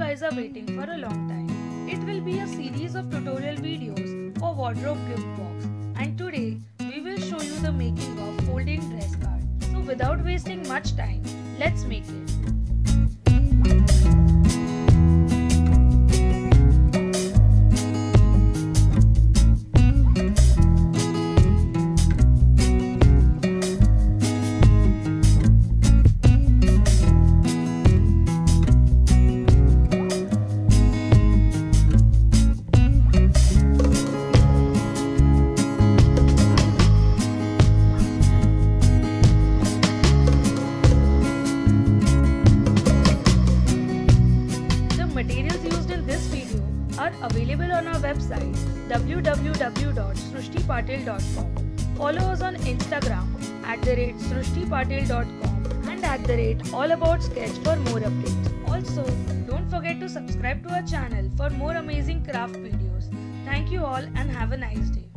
guys are waiting for a long time. It will be a series of tutorial videos for wardrobe gift box, and today we will show you the making of folding dress card. So without wasting much time, let's make it. Materials used in this video are available on our website www.srushti.patil.sp. Follow us on Instagram @srushti.patil.com and @allaboutsketch for more updates. Also, don't forget to subscribe to our channel for more amazing craft videos. Thank you all and have a nice day.